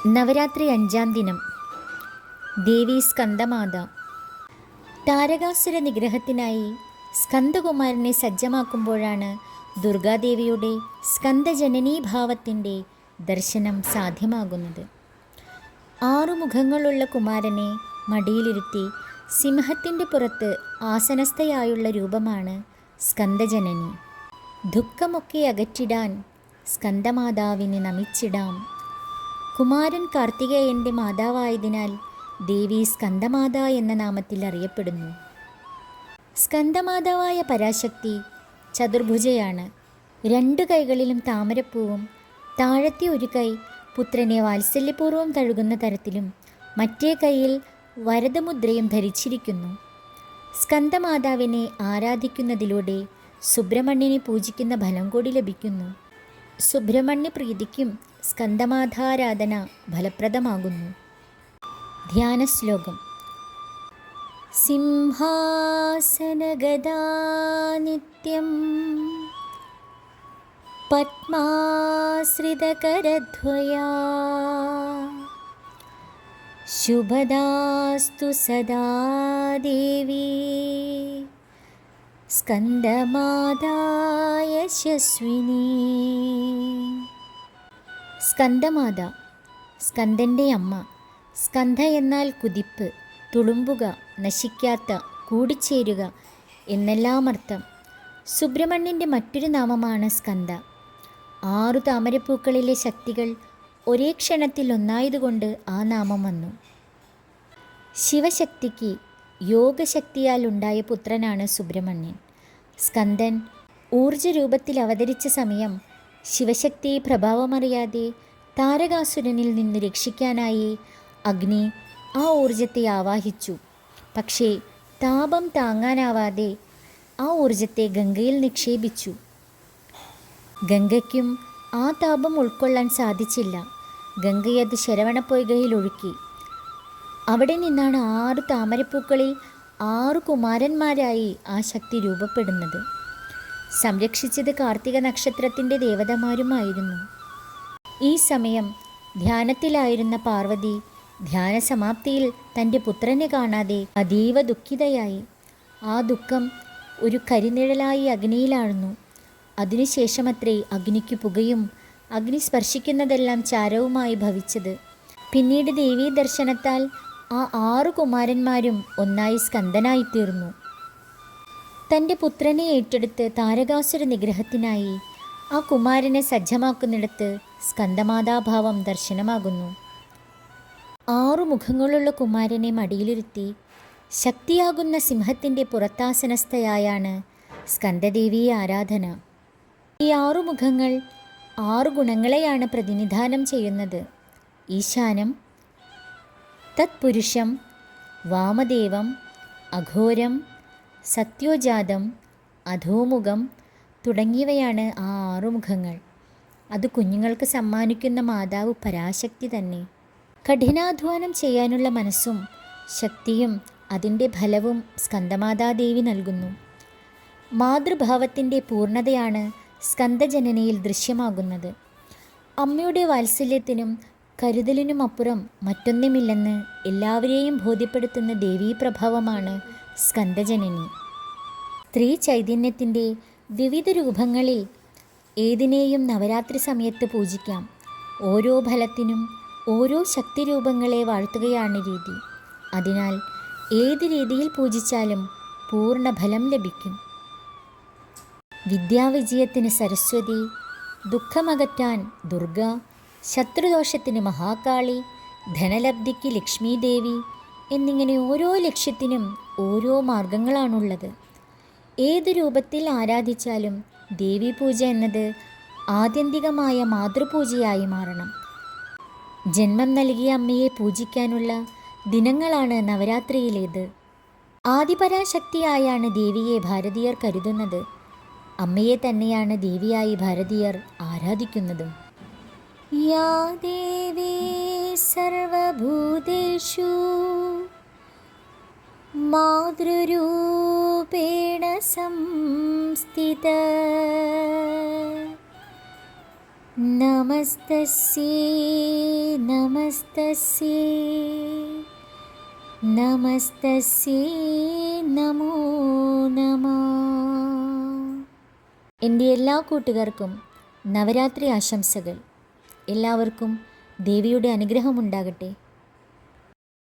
നവരാത്രി 5-ാം ദിനം ദേവി സ്കന്ദമാത. താരകാസുര നിഗ്രഹത്തിനായി സ്കന്ദകുമാരനെ സജ്ജമാക്കുമ്പോഴാണ് ദുർഗാദേവിയുടെ സ്കന്ദജനനീഭാവത്തിൻ്റെ ദർശനം സാധ്യമാകുന്നത്. 6 മുഖങ്ങളുള്ള കുമാരനെ മടിയിലിരുത്തി സിംഹത്തിൻ്റെ പുറത്ത് ആസനസ്ഥയായുള്ള രൂപമാണ് സ്കന്ദജനനി. ദുഃഖമൊക്കെ അകറ്റിടാൻ സ്കന്ദമാതാവിനെ നമിച്ചിടാം. കുമാരൻ കാർത്തികേയൻ്റെ മാതാവായതിനാൽ ദേവി സ്കന്ദമാത എന്ന നാമത്തിൽ അറിയപ്പെടുന്നു. സ്കന്ദമാതാവായ പരാശക്തി ചതുർഭുജയാണ്. 2 കൈകളിലും താമരപ്പൂവും, താഴത്തെ ഒരു കൈ പുത്രനെ വാത്സല്യപൂർവ്വം തഴുകുന്ന തരത്തിലും മറ്റേ കൈയിൽ വരദമുദ്രയും ധരിച്ചിരിക്കുന്നു. സ്കന്ദമാതാവിനെ ആരാധിക്കുന്നതിലൂടെ സുബ്രഹ്മണ്യനെ പൂജിക്കുന്ന ഫലം കൂടി ലഭിക്കുന്നു. സുബ്രഹ്മണ്യ പ്രീതിക്കും സ്കന്ദമാതാരാധന ഫലപ്രദമാകുന്നു. ധ്യാന ശ്ലോകം. സിംഹാസനഗദാ നിത്യം പത്മാശ്രിതകരദ്വയാ ശുഭദാസ്തു സദാ ദേവി സ്കന്ദമാതാ യശസ്വിനി. സ്കന്ദമാത, സ്കന്ദൻ്റെ അമ്മ. സ്കന്ധ എന്നാൽ കുതിപ്പ്, തുളുമ്പുക, നശിക്കാത്ത, കൂടിച്ചേരുക എന്നെല്ലാം അർത്ഥം. സുബ്രഹ്മണ്യൻ്റെ മറ്റൊരു നാമമാണ് സ്കന്ദ. 6 താമരപ്പൂക്കളിലെ ശക്തികൾ ഒരേ ക്ഷണത്തിൽ ഒന്നായതുകൊണ്ട് ആ നാമം വന്നു. ശിവശക്തിക്ക് യോഗശക്തിയാൽ ഉണ്ടായ പുത്രനാണ് സുബ്രഹ്മണ്യൻ. സ്കന്ദൻ ഊർജരൂപത്തിൽ അവതരിച്ച സമയം ശിവശക്തിയെ പ്രഭാവമറിയാതെ താരകാസുരനിൽ നിന്ന് രക്ഷിക്കാനായി അഗ്നി ആ ഊർജത്തെ ആവാഹിച്ചു. പക്ഷേ താപം താങ്ങാനാവാതെ ആ ഊർജത്തെ ഗംഗയിൽ നിക്ഷേപിച്ചു. ഗംഗയ്ക്കും ആ താപം ഉൾക്കൊള്ളാൻ സാധിച്ചില്ല. ഗംഗയത് ശരവണപ്പൊയ്കയിൽ ഒഴുക്കി. അവിടെ നിന്നാണ് 6 താമരപ്പൂക്കളിൽ 6 കുമാരന്മാരായി ആ ശക്തി രൂപപ്പെടുന്നത്. സംരക്ഷിച്ചത് കാർത്തിക നക്ഷത്രത്തിൻ്റെ ദേവതമാരുമായിരുന്നു. ഈ സമയം ധ്യാനത്തിലായിരുന്ന പാർവതി ധ്യാനസമാപ്തിയിൽ തൻ്റെ പുത്രനെ കാണാതെ അതീവ ദുഃഖിതയായി. ആ ദുഃഖം ഒരു കരിനിഴലായി അഗ്നിയിലാഴ്ന്നു. അതിനുശേഷമത്രേ അഗ്നിക്ക് പുകയും അഗ്നി സ്പർശിക്കുന്നതെല്ലാം ചാരവുമായി ഭവിച്ചത്. പിന്നീട് ദേവീ ദർശനത്താൽ ആ 6 കുമാരന്മാരും ഒന്നായി സ്കന്ദനായിത്തീർന്നു. തൻ്റെ പുത്രനെ ഏറ്റെടുത്ത് താരകാസുര നിഗ്രഹത്തിനായി ആ കുമാരനെ സജ്ജമാക്കുന്നിടത്ത് സ്കന്ദമാതാഭാവം ദർശനമാകുന്നു. 6 മുഖങ്ങളുള്ള കുമാരനെ മടിയിലിരുത്തി ശക്തിയാകുന്ന സിംഹത്തിൻ്റെ പുറത്താസനസ്ഥയായാണ് സ്കന്ദദേവീ ആരാധന. ഈ 6 മുഖങ്ങൾ 6 ഗുണങ്ങളെയാണ് പ്രതിനിധാനം ചെയ്യുന്നത്. ഈശാനം, തത്പുരുഷം, വാമദേവം, അഘോരം, സത്യോജാതം, അധോമുഖം തുടങ്ങിയവയാണ് ആ 6 മുഖങ്ങൾ. അത് കുഞ്ഞുങ്ങൾക്ക് സമ്മാനിക്കുന്ന മാതാവ് പരാശക്തി തന്നെ. കഠിനാധ്വാനം ചെയ്യാനുള്ള മനസ്സും ശക്തിയും അതിൻ്റെ ഫലവും സ്കന്ദമാതാദേവി നൽകുന്നു. മാതൃഭാവത്തിൻ്റെ പൂർണ്ണതയാണ് സ്കന്ദജനനയിൽ ദൃശ്യമാകുന്നത്. അമ്മയുടെ വാത്സല്യത്തിനും കരുതലിനുമപ്പുറം മറ്റൊന്നുമില്ലെന്ന് എല്ലാവരെയും ബോധ്യപ്പെടുത്തുന്ന ദേവീപ്രഭാവമാണ് സ്കന്ദജനനി. സ്ത്രീ ചൈതന്യത്തിൻ്റെ വിവിധ രൂപങ്ങളിൽ ഏതിനെയും നവരാത്രി സമയത്ത് പൂജിക്കാം. ഓരോ ഫലത്തിനും ഓരോ ശക്തിരൂപങ്ങളെ വാഴ്ത്തുകയാണ് രീതി. അതിനാൽ ഏത് രീതിയിൽ പൂജിച്ചാലും പൂർണ്ണ ഫലം ലഭിക്കും. വിദ്യാവിജയത്തിന് സരസ്വതി, ദുഃഖമകറ്റാൻ ദുർഗ, ശത്രുദോഷത്തിന് മഹാകാളി, ധനലബ്ധിക്ക് ലക്ഷ്മീദേവി എന്നിങ്ങനെ ഓരോ ലക്ഷ്യത്തിനും ഓരോ മാർഗങ്ങളാണുള്ളത്. ഏത് രൂപത്തിൽ ആരാധിച്ചാലും ദേവീപൂജ എന്നത് ആത്യന്തികമായ മാതൃപൂജയായി മാറണം. ജന്മം നൽകിയ അമ്മയെ പൂജിക്കാനുള്ള ദിനങ്ങളാണ് നവരാത്രിയിലേത്. ആദിപരാശക്തിയായാണ് ദേവിയെ ഭാരതീയർ കരുതുന്നത്. അമ്മയെ തന്നെയാണ് ദേവിയായി ഭാരതീയർ ആരാധിക്കുന്നതും. യാ ദേവി സർവഭൂതേഷു മാതൃരൂപേണ സംസ്ഥിത നമസ്തസ്യേ നമസ്തസ്യേ നമസ്തസ്യേ നമോ നമഃ. എൻ്റെ എല്ലാ കൂട്ടുകാർക്കും നവരാത്രി ആശംസകൾ. എല്ലാവർക്കും ദേവിയുടെ അനുഗ്രഹമുണ്ടാകട്ടെ.